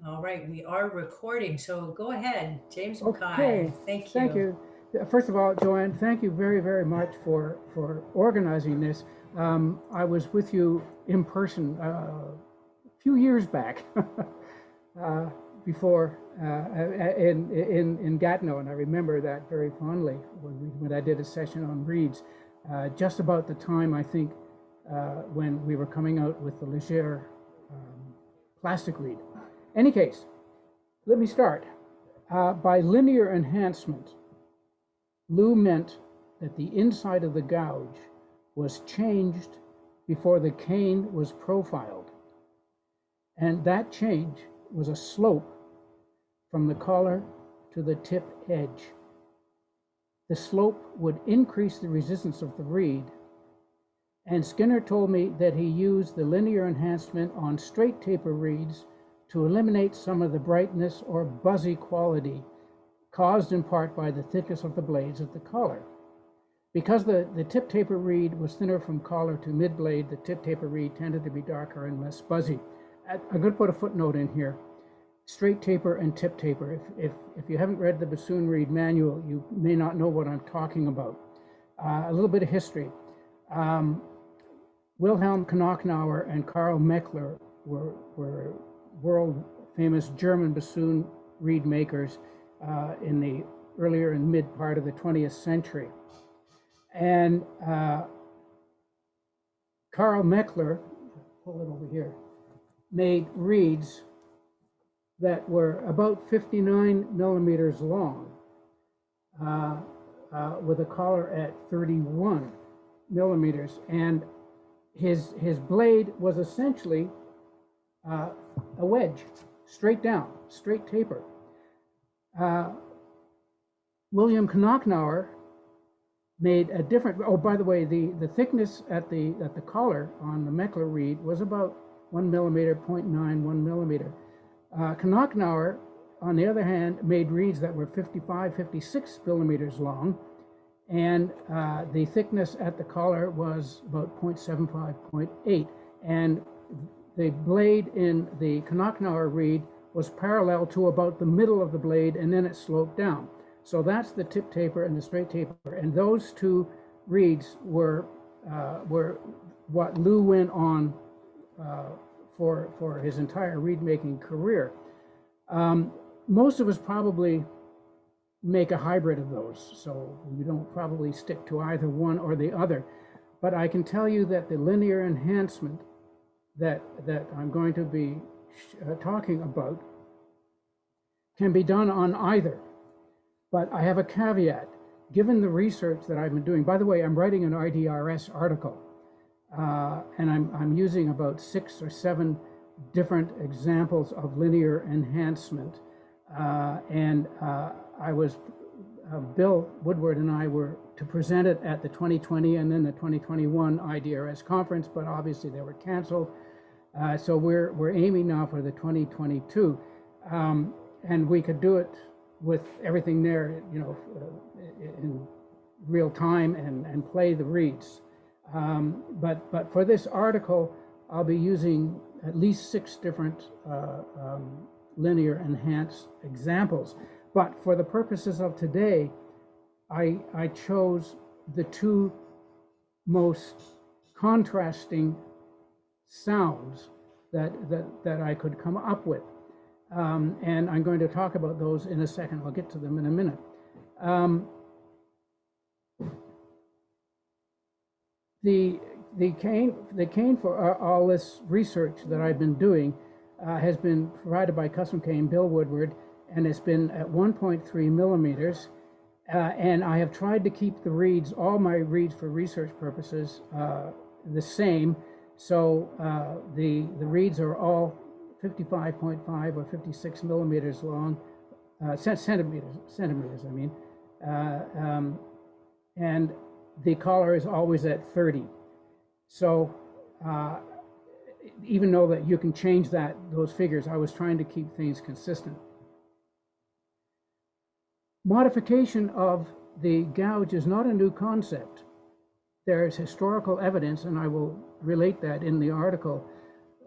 All right, we are recording, so go ahead, James Okay, McKay. Thank thank you. you. First of all, Joanne, thank you very, very much for organizing this. I was with you in person a few years back, uh, before in Gatineau, and I remember that very fondly when I did a session on reeds, just about the time I think when we were coming out with the Leger plastic reed. Any case, let me start. By linear enhancement, Lou meant that the inside of the gouge was changed before the cane was profiled, and that change was a slope from the collar to the tip edge. The slope would increase the resistance of the reed, and Skinner told me that he used the linear enhancement on straight taper reeds to eliminate some of the brightness or buzzy quality caused in part by the thickness of the blades at the collar. Because the tip taper reed was thinner from collar to mid blade, the tip taper reed tended to be darker and less buzzy. I'm going to put a footnote in here. Straight taper and tip taper. If you haven't read the Bassoon reed manual, you may not know what I'm talking about. A little bit of history. Um, Wilhelm Knocknauer and Karl Meckler were world famous German bassoon reed makers in the earlier and mid part of the 20th century. And Karl Meckler, pull it over here, made reeds that were about 59 millimeters long, with a collar at 31 millimeters. And his blade was essentially a wedge, straight down, straight taper. William Knocknauer made a different. Oh, by the way, the thickness at the collar on the Meckler reed was about 1 millimeter, 0.91 millimeter. Knocknauer, on the other hand, made reeds that were 55, 56 millimeters long, and the thickness at the collar was about 0.75, 0.8, and the blade in the Knocknauer reed was parallel to about the middle of the blade, and then it sloped down. So that's the tip taper and the straight taper, and those two reeds were what Lou went on for his entire reed making career. Most of us probably make a hybrid of those, so you don't probably stick to either one or the other. But I can tell you that the linear enhancement that I'm going to be talking about can be done on either. But I have a caveat. Given the research that I've been doing, by the way, I'm writing an IDRS article, and I'm using about 6 or 7 different examples of linear enhancement. Bill Woodward and I were to present it at the 2020 and then the 2021 IDRS conference, but obviously they were canceled. So we're aiming now for the 2022, and we could do it with everything there, in real time and play the reeds. But for this article, I'll be using at least 6 different linear enhanced examples. But for the purposes of today, I chose the 2 most contrasting sounds that I could come up with. And I'm going to talk about those in a second. I'll get to them in a minute. The cane for all this research that I've been doing has been provided by Custom Cane Bill Woodward, and it's been at 1.3 millimeters. And I have tried to keep the reeds, all my reeds for research purposes, the same. So the reeds are all 55.5 or 56 millimeters long, centimeters, I mean. And the collar is always at 30. So even though that you can change those figures, I was trying to keep things consistent. Modification of the gouge is not a new concept. There is historical evidence, and I will relate that in the article,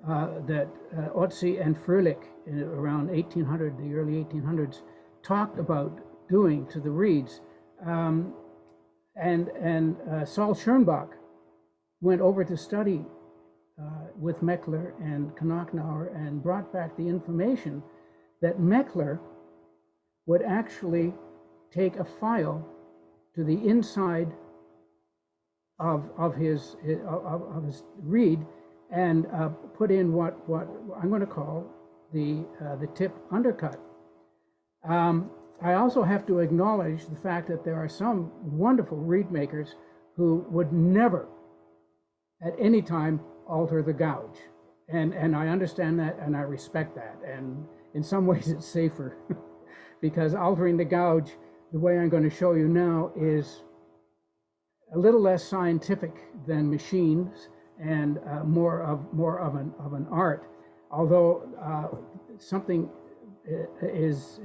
that Otzi and Fröhlich around 1800, the early 1800s, talked about doing to the reeds. And Saul Schönbach went over to study with Meckler and Knocknauer and brought back the information that Meckler would actually take a file to the inside of his reed and put in what I'm going to call the tip undercut. I also have to acknowledge the fact that there are some wonderful reed makers who would never at any time alter the gouge. And I understand that and I respect that. And in some ways it's safer because altering the gouge, the way I'm going to show you now, is a little less scientific than machines and more of an art. Although something is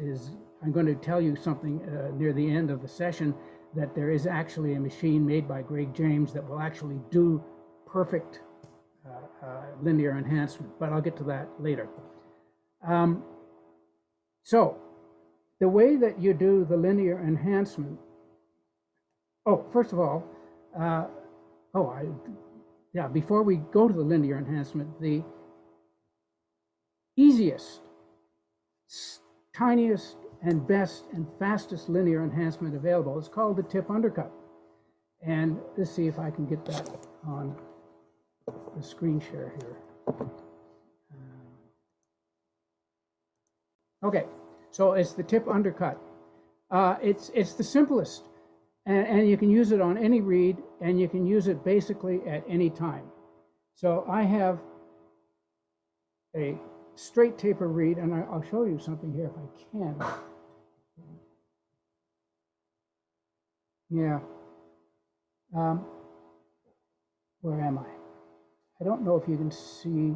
I'm going to tell you something near the end of the session, that there is actually a machine made by Greg James that will actually do perfect linear enhancement, but I'll get to that later. So the way that you do the linear enhancement, first of all, before we go to the linear enhancement, the easiest, tiniest, and best and fastest linear enhancement available is called the tip undercut. And let's see if I can get that on the screen share here. Okay, so it's the tip undercut. It's the simplest, and you can use it on any reed, and you can use it basically at any time. So I have a straight taper reed, and I'll show you something here if I can. Yeah. Where am I? I don't know if you can see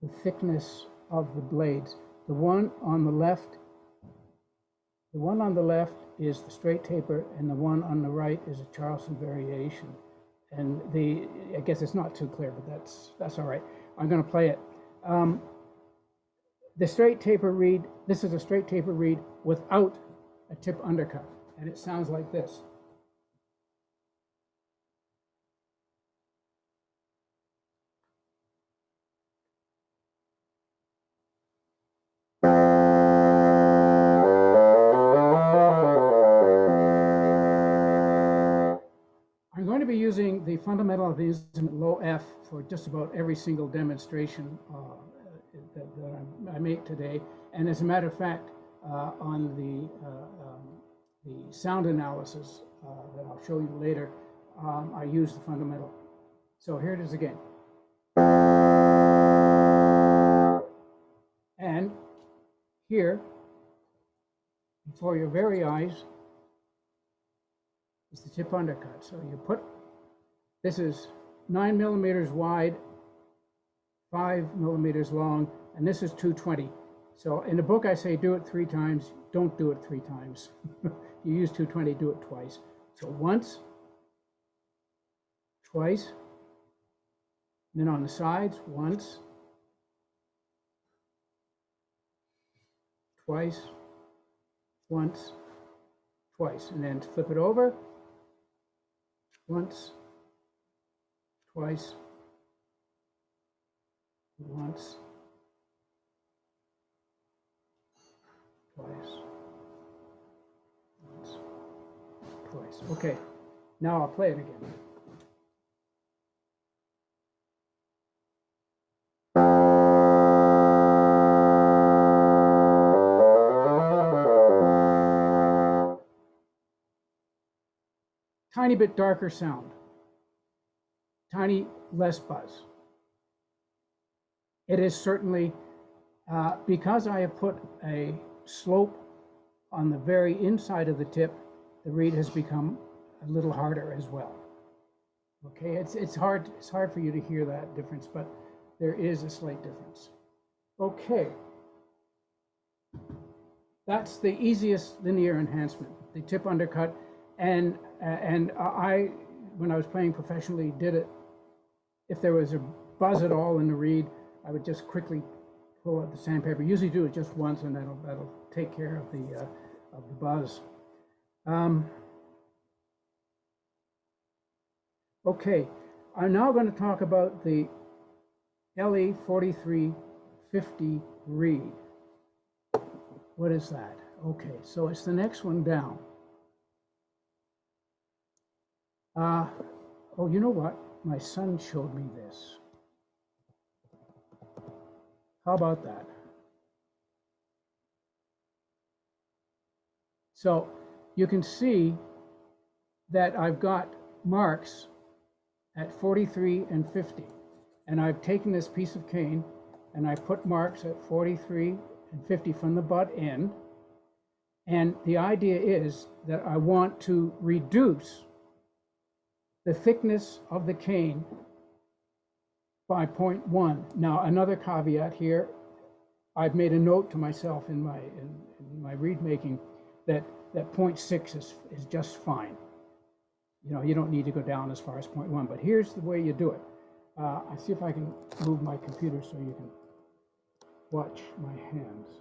the thickness of the blades. The one on the left is the straight taper, and the one on the right is a Charleston variation. And I guess it's not too clear, but that's all right. I'm going to play it. The straight taper reed, this is a straight taper reed without a tip undercut, and it sounds like this. I'm going to be using the fundamental of the instrument low F for just about every single demonstration that I make today. And as a matter of fact, on the sound analysis that I'll show you later, I use the fundamental. So here it is again. And here, before your very eyes, is the tip undercut. So you put, this is 9 millimeters wide, 5 millimeters long, and this is 220. So in the book I say do it 3 times, don't do it 3 times. You use 220, do it twice. So once, twice, and then on the sides, once, twice, once, twice, and then flip it over, once, twice, once, twice, once, twice. Okay, now I'll play it again. Tiny bit darker sound, tiny less buzz. It is certainly, because I have put a slope on the very inside of the tip, the reed has become a little harder as well. Okay, it's hard for you to hear that difference, but there is a slight difference. Okay, that's the easiest linear enhancement, the tip undercut. And I, when I was playing professionally, did it. If there was buzz at all in the reed, I would just quickly pull out the sandpaper. Usually do it just once, and that'll take care of the buzz. Okay, I'm now going to talk about the LE 4350 reed. What is that? Okay, so it's the next one down. Oh, you know what? My son showed me this. How about that? So you can see that I've got marks at 43 and 50. And I've taken this piece of cane and I put marks at 43 and 50 from the butt end. And the idea is that I want to reduce the thickness of the cane by 0.1. Now, another caveat here, I've made a note to myself in my reed making that 0.6 is just fine. You know, you don't need to go down as far as 0.1, but here's the way you do it. I see if I can move my computer so you can watch my hands.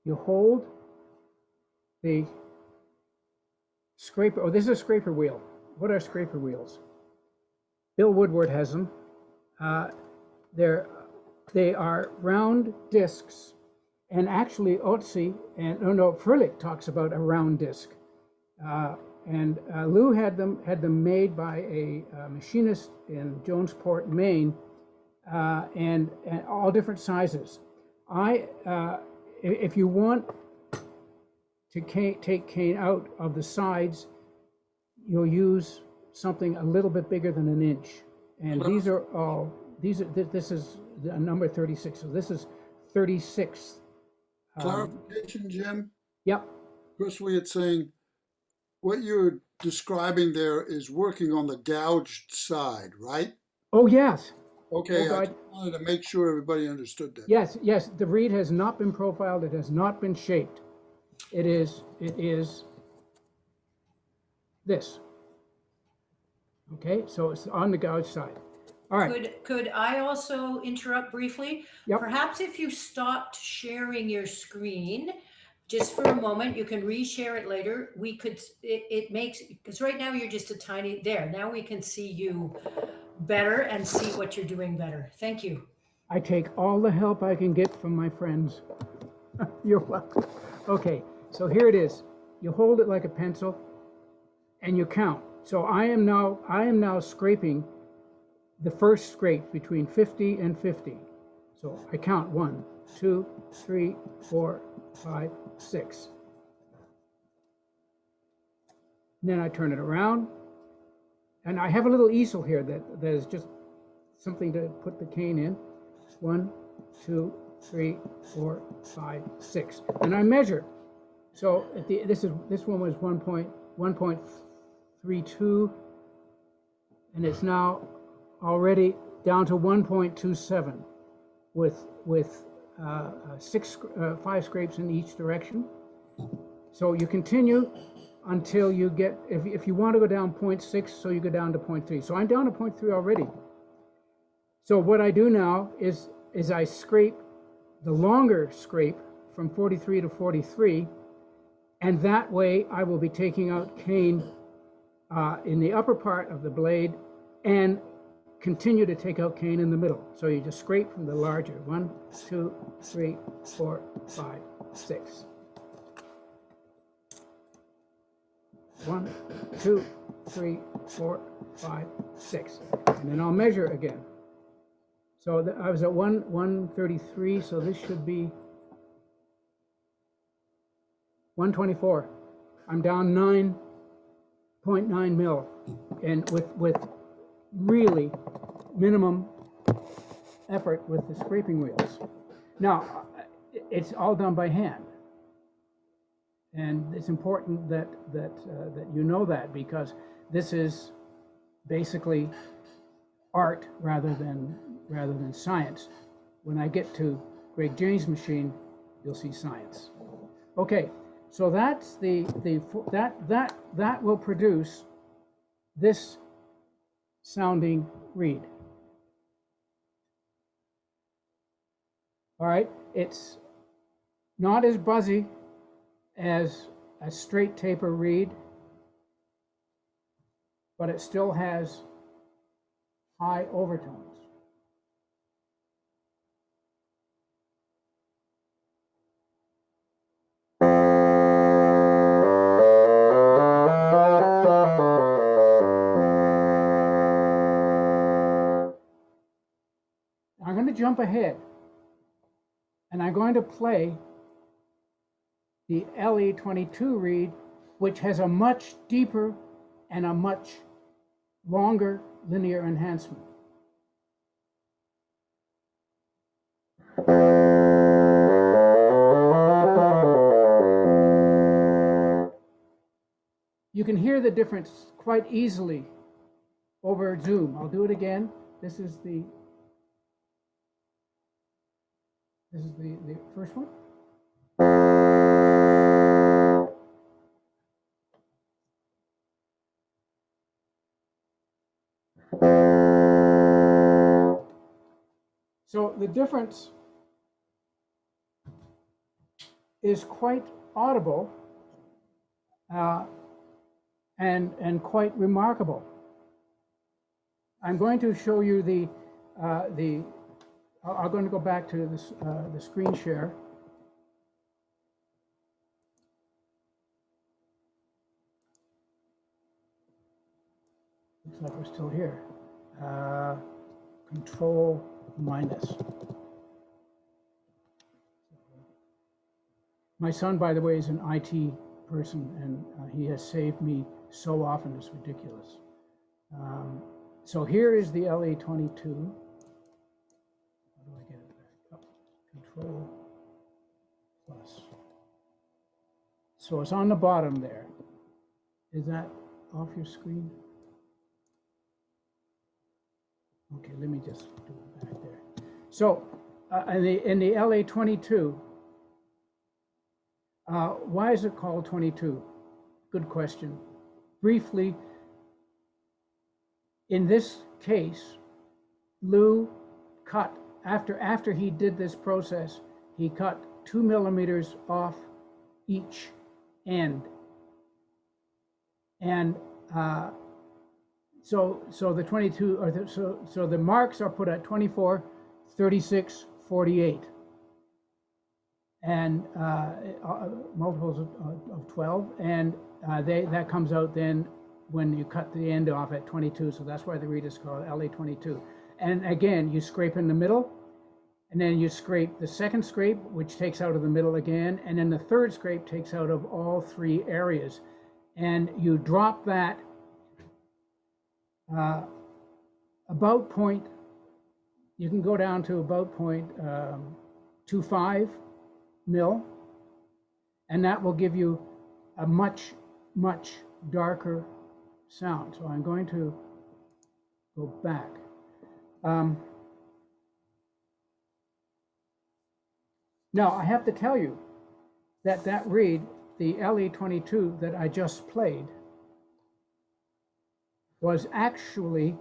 You hold the scraper. Oh, this is a scraper wheel. What are scraper wheels? Bill Woodward has them. They are round discs, and actually Otzi and Fröhlich talks about a round disc. And Lou had them made by a machinist in Jonesport, Maine, and all different sizes. If you want to take cane out of the sides, you'll use something a little bit bigger than an inch. And this is the number 36. So this is 36. Clarification, Jim? Yep. Firstly, it's saying what you're describing there is working on the gouged side, right? Oh, yes. Okay, I just wanted to make sure everybody understood that. Yes, yes. The reed has not been profiled. It has not been shaped. It is this. Okay, so it's on the gouge side. All right. Could I also interrupt briefly? Yep. Perhaps if you stopped sharing your screen just for a moment, you can reshare it later. We could, it makes, because right now you're just a tiny, there. Now we can see you better and see what you're doing better. Thank you. I take all the help I can get from my friends. You're welcome. Okay, so here it is. You hold it like a pencil and you count. So I am now scraping the first scrape between 50 and 50. So I count 1, 2, 3, 4, 5, 6. And then I turn it around. And I have a little easel here that is just something to put the cane in. 1, 2, 3, 4, 5, 6. And I measure. So this one was 1.32, and it's now already down to 1.27 with 5 scrapes in each direction. So you continue until you get, if you want to go down 0.6, so you go down to 0.3. So I'm down to 0.3 already. So what I do now is I scrape the longer scrape from 43 to 43, and that way I will be taking out cane in the upper part of the blade and continue to take out cane in the middle. So you just scrape from the larger. 1, 2, 3, 4, 5, 6. 1, 2, 3, 4, 5, 6. And then I'll measure again. So I was at 133, so this should be 124. I'm down 9.9 mil, and with really minimum effort with the scraping wheels. Now, it's all done by hand, and it's important that you know that, because this is basically art rather than science. When I get to Greg James' machine, you'll see science. Okay, so that's that will produce this sounding reed. All right, it's not as buzzy as a straight taper reed, but it still has high overtones. I'm going to jump ahead, and I'm going to play the LE22 reed, which has a much deeper and a much longer linear enhancement. You can hear the difference quite easily over Zoom. I'll do it again. This is the first one. So the difference is quite audible and quite remarkable. I'm going to show you I'm going to go back to this, the screen share. Looks like we're still here. Control minus. My son, by the way, is an IT person, and he has saved me so often, it's ridiculous. So here is the LA22. How do I get it back up? Control plus. So it's on the bottom there. Is that off your screen? Okay, let me just do it back there. So in the LA22, why is it called 22? Good question. Briefly, in this case, Lou cut, after he did this process, he cut 2 millimeters off each end. And so the 22, or so the marks are put at 24, 36, 48. And multiples of 12, and that comes out then when you cut the end off at 22, so that's why the reed is called LA22. And again, you scrape in the middle, and then you scrape the second scrape, which takes out of the middle again, and then the third scrape takes out of all three areas. And you drop that about point, you can go down to about 0.25 mil, and that will give you a much, much darker sound. So I'm going to go back. Now I have to tell you that that reed, the LE22 that I just played, was actually,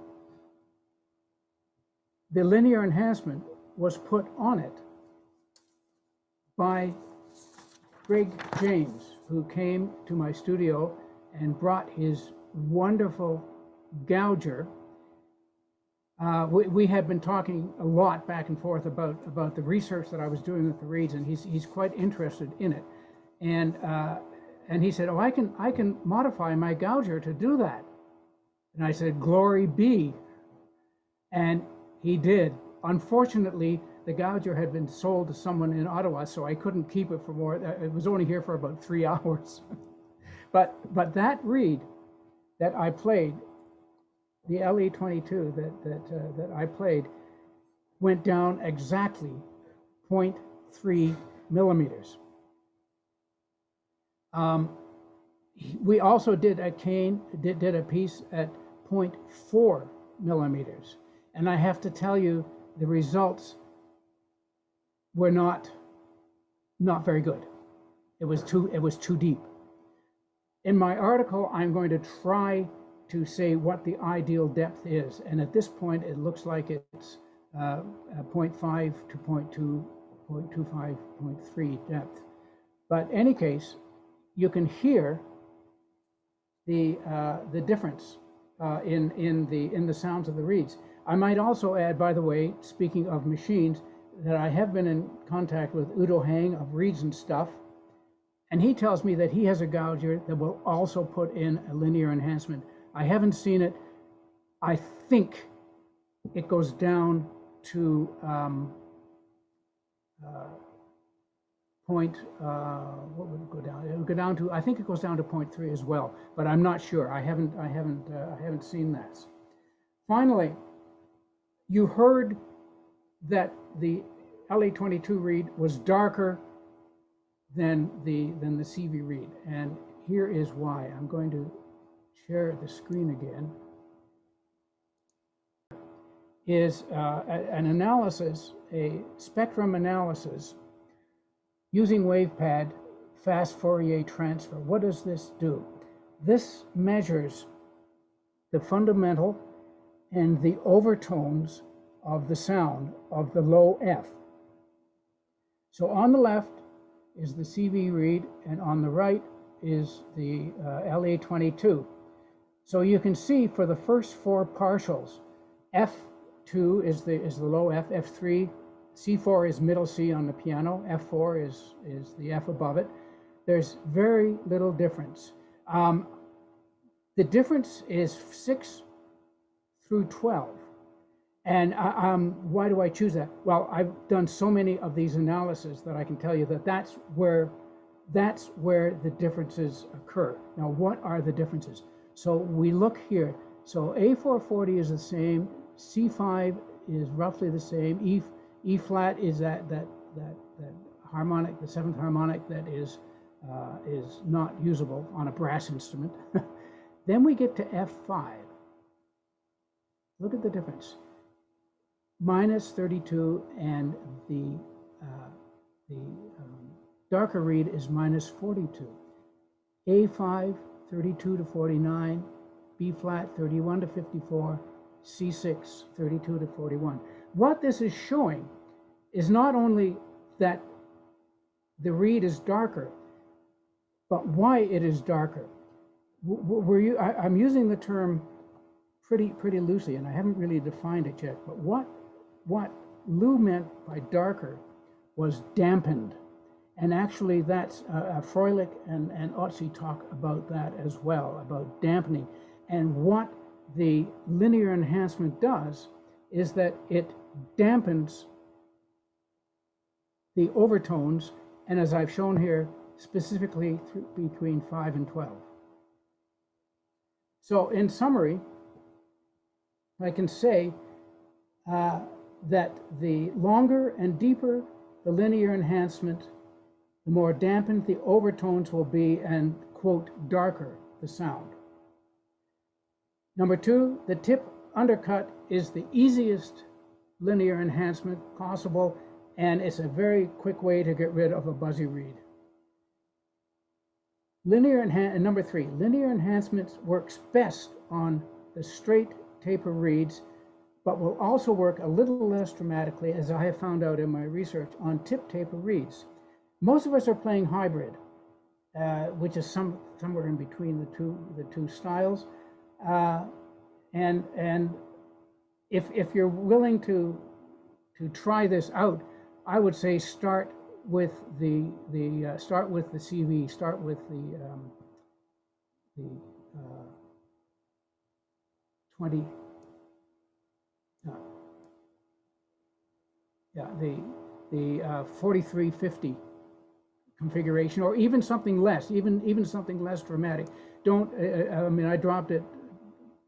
the linear enhancement was put on it by Greg James, who came to my studio and brought his wonderful gouger. We had been talking a lot back and forth about the research that I was doing with the reeds, and he's quite interested in it. And he said, "Oh, I can modify my gouger to do that." And I said, "Glory be." And he did. Unfortunately, the gouger had been sold to someone in Ottawa, so I couldn't keep it for more. It was only here for about 3 hours. But that reed that I played, the LE22 that I played, went down exactly 0.3 millimeters. We also did a piece at 0.4 millimeters, and I have to tell you, the results were not very good. It was too deep. In my article, I'm going to try to say what the ideal depth is, and at this point, it looks like it's 0.5 to 0.2 0.25, 0.3 depth. But in any case, you can hear the difference in the sounds of the reeds. I might also add, by the way, speaking of machines, that I have been in contact with Udo Hang of Reeds and Stuff, and he tells me that he has a gouger that will also put in a linear enhancement. I haven't seen it. I think it goes down to what would it go down? It would go down to, I think it goes down to 0.3 as well, but I'm not sure. I haven't seen that. Finally, you heard that the LA22 reed was darker than the CV reed, and here is why. I'm going to share the screen again. Is an analysis, a spectrum analysis using WavePad fast Fourier transfer. What does this do? This measures the fundamental and the overtones of the sound of the low F. So on the left is the CV reed, and on the right is the LA22. So you can see for the first four partials, F2 is the low F, F3, C4 is middle C on the piano, F4 is the F above it. There's very little difference. The difference is 6 through 12. And why do I choose that? Well, I've done so many of these analyses that I can tell you that that's where the differences occur. Now, what are the differences? So we look here. So A440 is the same, C5 is roughly the same, E flat is that harmonic, the seventh harmonic that is not usable on a brass instrument. Then we get to F5. Look at the difference. Minus 32, and the darker reed is minus 42. A5, 32 to 49, B flat, 31 to 54, C6, 32 to 41. What this is showing is not only that the reed is darker, but why it is darker. I'm using the term pretty loosely, and I haven't really defined it yet, but what Lou meant by darker was dampened. And actually that's Froelich and Otzi talk about that as well, about dampening. And what the linear enhancement does is that it dampens the overtones, and as I've shown here, specifically between 5 and 12. So in summary, I can say that the longer and deeper the linear enhancement, the more dampened the overtones will be, and, quote, darker the sound. Number two, the tip undercut is the easiest linear enhancement possible, and it's a very quick way to get rid of a buzzy reed. Number three, linear enhancements works best on the straight taper reeds, but will also work a little less dramatically, as I have found out in my research, on tip taper reeds. Most of us are playing hybrid, which is somewhere in between the two styles, and if you're willing to try this out, I would say start with the CV, start with the 20. The 4350 configuration, or even something less, even something less dramatic. Don't. I mean, I dropped it.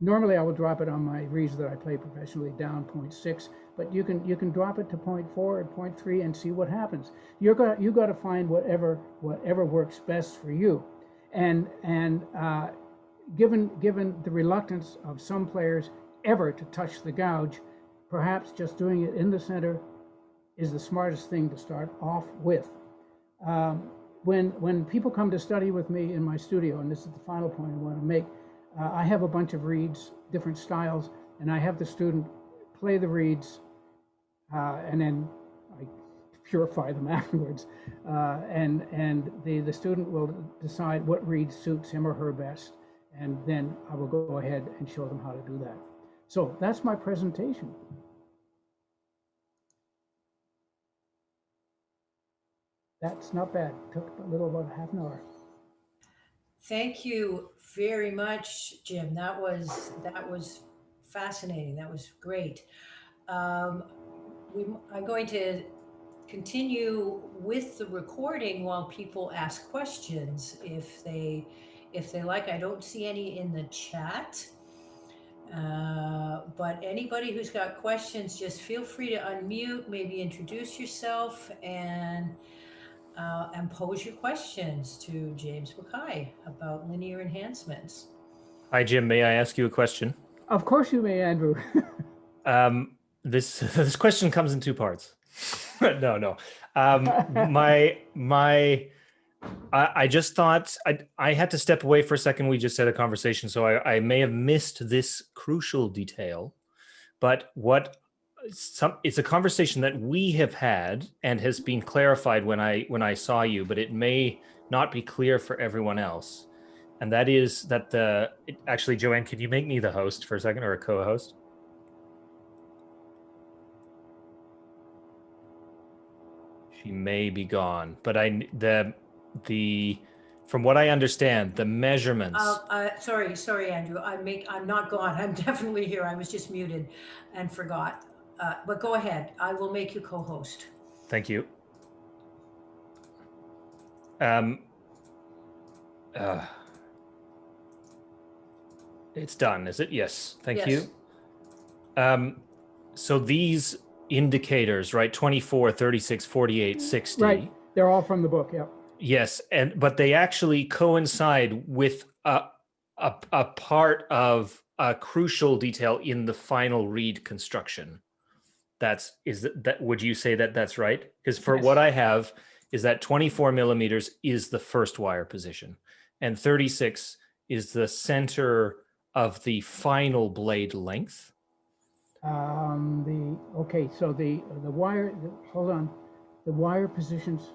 Normally, I would drop it on my reeds that I play professionally down 0.6, but you can drop it to 0.4 or 0.3 and see what happens. You got to find whatever works best for you, and given the reluctance of some players ever to touch the gouge, perhaps just doing it in the center is the smartest thing to start off with. When people come to study with me in my studio, and this is the final point I want to make, I have a bunch of reeds, different styles, and I have the student play the reeds, and then I purify them afterwards. And the student will decide what reed suits him or her best, and then I will go ahead and show them how to do that. So that's my presentation. That's not bad. Took a little about half an hour. Thank you very much, Jim. That was fascinating. That was great. Um, I'm going to continue with the recording while people ask questions if they like. I don't see any in the chat. But anybody who's got questions, just feel free to unmute, maybe introduce yourself, and pose your questions to James McKay about linear enhancements. Hi, Jim. May I ask you a question? Of course you may, Andrew. This question comes in two parts. No. I just thought I had to step away for a second. We just had a conversation, so I may have missed this crucial detail. But it's a conversation that we have had and has been clarified when I saw you, but it may not be clear for everyone else. And that is that actually, Joanne, can you make me the host for a second, or a co-host? She may be gone, but from what I understand, the measurements. Sorry, Andrew. I'm not gone. I'm definitely here. I was just muted and forgot. But go ahead. I will make you co-host. Thank you. It's done, is it? Yes. Thank you. So these indicators, right? 24, 36, 48, 60. Right. They're all from the book. Yep. Yes, but they actually coincide with a part of a crucial detail in the final reed construction. Would you say that that's right? Because for Yes. what I have is that 24 millimeters is the first wire position, and 36 is the center of the final blade length. So the wire. Hold on, the wire positions.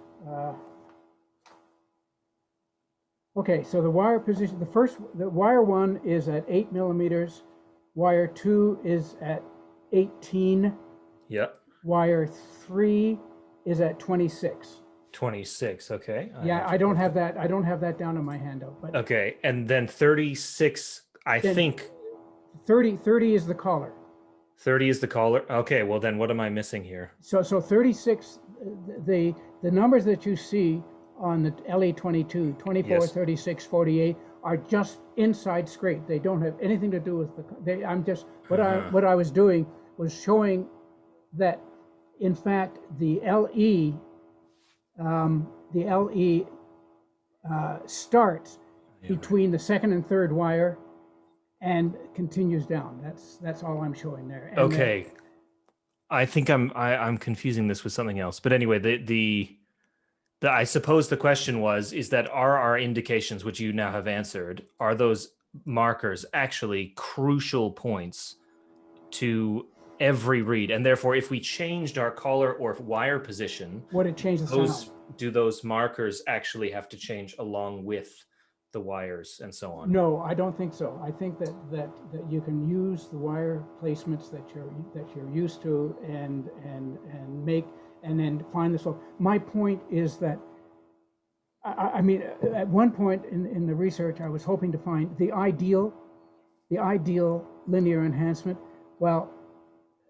Okay, so the wire position. The wire 1 is at 8 millimeters. Wire 2 is at 18. Yep. Wire 3 is at 26. 26. Okay. I don't have that. I don't have that down in my handout. But okay, and then 36. I think 30 is the collar. 30 is the collar. Okay, well then what am I missing here? So 36. The numbers that you see on the LE22, 24, Yes. 36, 48 are just inside straight. They don't have anything to do with what I was doing was showing that in fact the LE starts between the second and third wire and continues down. That's all I'm showing there. And okay. I think I'm confusing this with something else. But anyway, I suppose the question is that are our indications, which you now have answered, are those markers actually crucial points to every reed? And therefore, if we changed our collar or wire position, would it change the sound? Do those markers actually have to change along with the wires and so on? No, I don't think so. I think that you can use the wire placements that you're used to and make, and then find the slope. My point is that I mean, at one point in the research, I was hoping to find the ideal linear enhancement. Well,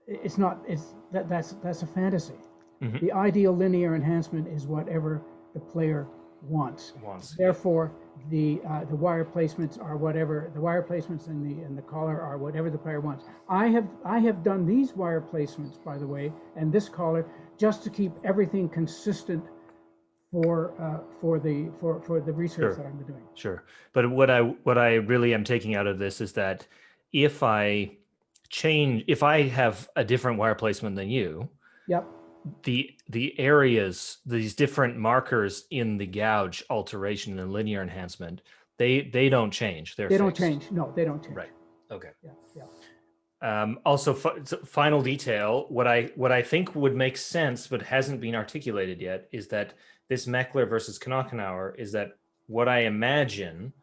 it's not. That's a fantasy. Mm-hmm. The ideal linear enhancement is whatever the player wants. Therefore, the wire placements are whatever the wire placements and the collar are whatever the player wants. I have done these wire placements, by the way, and this collar just to keep everything consistent for the research that I'm doing. Sure, but what I really am taking out of this is that if I have a different wire placement than you, yep, the areas, these different markers in the gouge alteration and linear enhancement, they don't change. They don't change. No, they don't change. Right. Okay. Yeah. Also, final detail. What I think would make sense, but hasn't been articulated yet, is that this Meckler versus Knochenauer is that what I imagine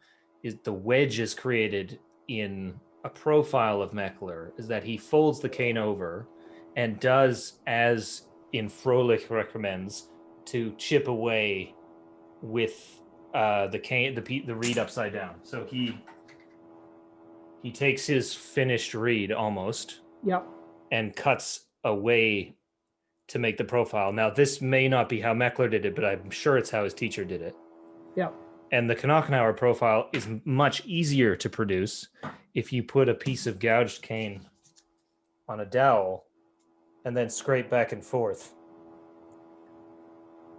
is the wedge is created in a profile of Meckler is that he folds the cane over and does as in Froelich recommends to chip away with the cane, the reed upside down. So he takes his finished reed almost Yep. and cuts away to make the profile. Now, this may not be how Meckler did it, but I'm sure it's how his teacher did it. Yep. And the Knochenauer profile is much easier to produce if you put a piece of gouged cane on a dowel and then scrape back and forth.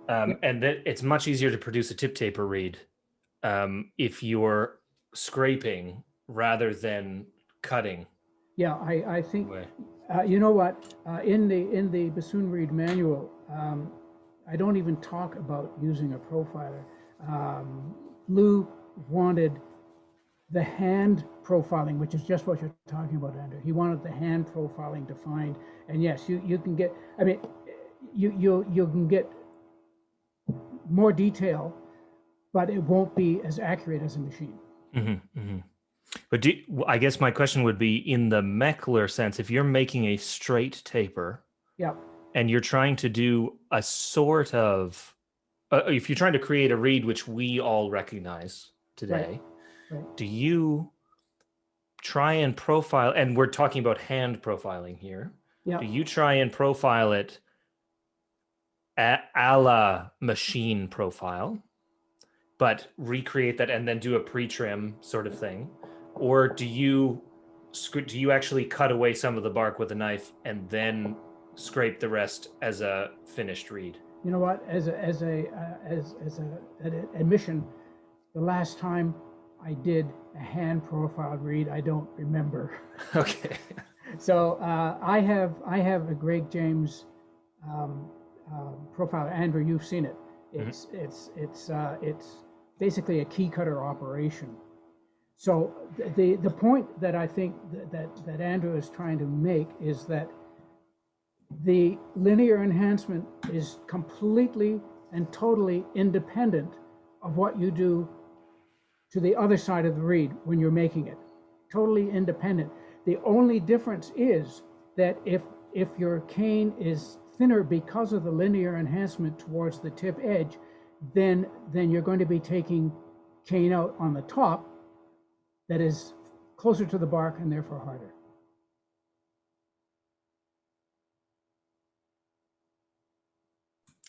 And then it's much easier to produce a tip taper reed if you're scraping rather than cutting. Yeah, I think, away. you know what, in the Bassoon reed manual, I don't even talk about using a profiler. Lou wanted the hand profiling, which is just what you're talking about, Andrew. He wanted the hand profiling defined, and yes, you can get. I mean, you can get more detail, but it won't be as accurate as a machine. Mm-hmm, mm-hmm. But I guess my question would be, in the Meckler sense, if you're making a straight taper, yeah, and you're trying to do a sort of, if you're trying to create a reed which we all recognize today, right. Do you try and profile, and we're talking about hand profiling here, Yeah. Do you try and profile it a la machine profile, but recreate that and then do a pre-trim sort of thing? Or do you actually cut away some of the bark with a knife and then scrape the rest as a finished reed? You know what? As an admission, the last time I did a hand profiled reed, I don't remember. Okay. So I have a Greg James profiler. Andrew, you've seen it. It's basically a key cutter operation. So the point that I think that Andrew is trying to make is that the linear enhancement is completely and totally independent of what you do to the other side of the reed when you're making it. Totally independent. The only difference is that if your cane is thinner because of the linear enhancement towards the tip edge, then you're going to be taking cane out on the top that is closer to the bark and therefore harder.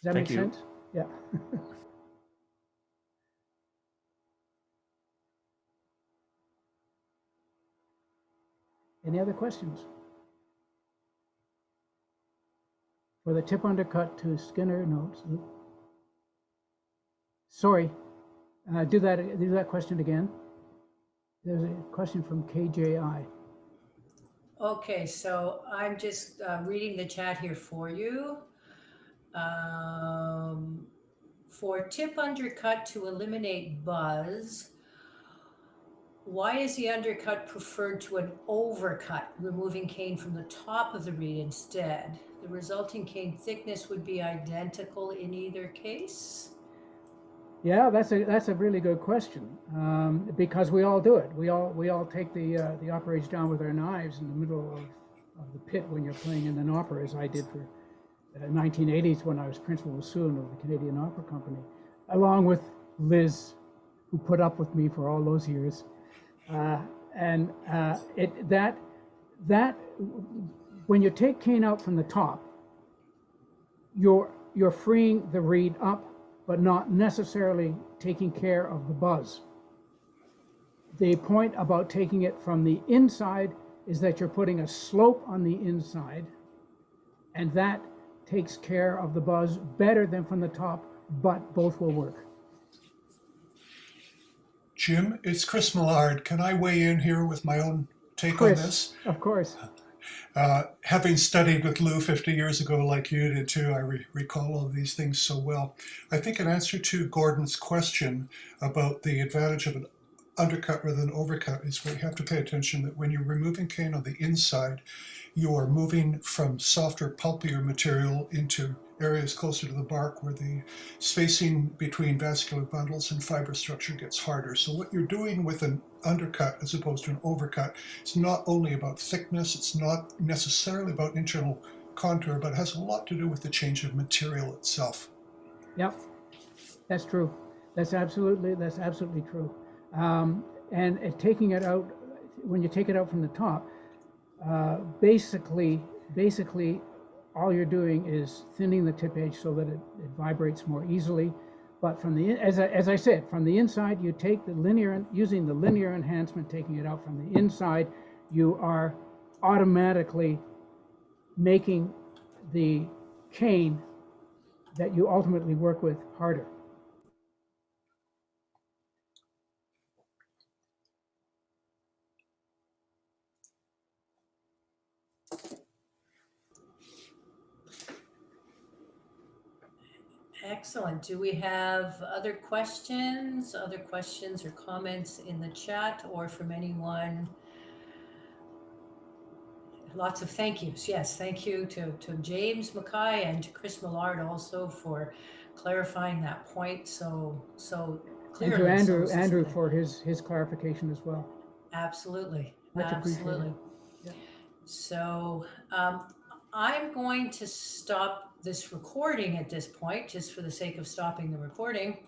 Does that make sense? Yeah. Any other questions? For the tip undercut to Skinner notes. Sorry, do that question again. There's a question from KJI. Okay, so I'm just reading the chat here for you. For tip undercut to eliminate buzz, why is the undercut preferred to an overcut, removing cane from the top of the reed instead? The resulting cane thickness would be identical in either case? Yeah, that's a really good question, because we all do it. We all take the opera down with our knives in the middle of the pit when you're playing in an opera, as I did for 1980s when I was principal bassoon of the Canadian Opera Company, along with Liz, who put up with me for all those years. That when you take cane out from the top, you're freeing the reed up, but not necessarily taking care of the buzz. The point about taking it from the inside is that you're putting a slope on the inside, and that takes care of the buzz better than from the top, but both will work. Jim, it's Chris Millard. Can I weigh in here with my own take Chris, on this? Of course. Having studied with Lou 50 years ago, like you did too, I recall all of these things so well. I think in answer to Gordon's question about the advantage of undercut rather than overcut is where you have to pay attention that when you're removing cane on the inside, you are moving from softer, pulpier material into areas closer to the bark where the spacing between vascular bundles and fiber structure gets harder. So what you're doing with an undercut as opposed to an overcut is not only about thickness, it's not necessarily about internal contour, but it has a lot to do with the change of material itself. Yep, that's true. That's absolutely true. And taking it out, when you take it out from the top, basically, all you're doing is thinning the tip edge so that it vibrates more easily. But from the, as I said, from the inside, you take the linear, using the linear enhancement, taking it out from the inside, you are automatically making the cane that you ultimately work with harder. Excellent. Do we have other questions or comments in the chat or from anyone? Lots of thank yous. Yes, thank you to James McKay and to Chris Millard also for clarifying that point so clearly. And to so Andrew succinctly. for his clarification as well. Absolutely. Much Absolutely. appreciated. Yeah. So I'm going to stop this recording at this point, just for the sake of stopping the recording.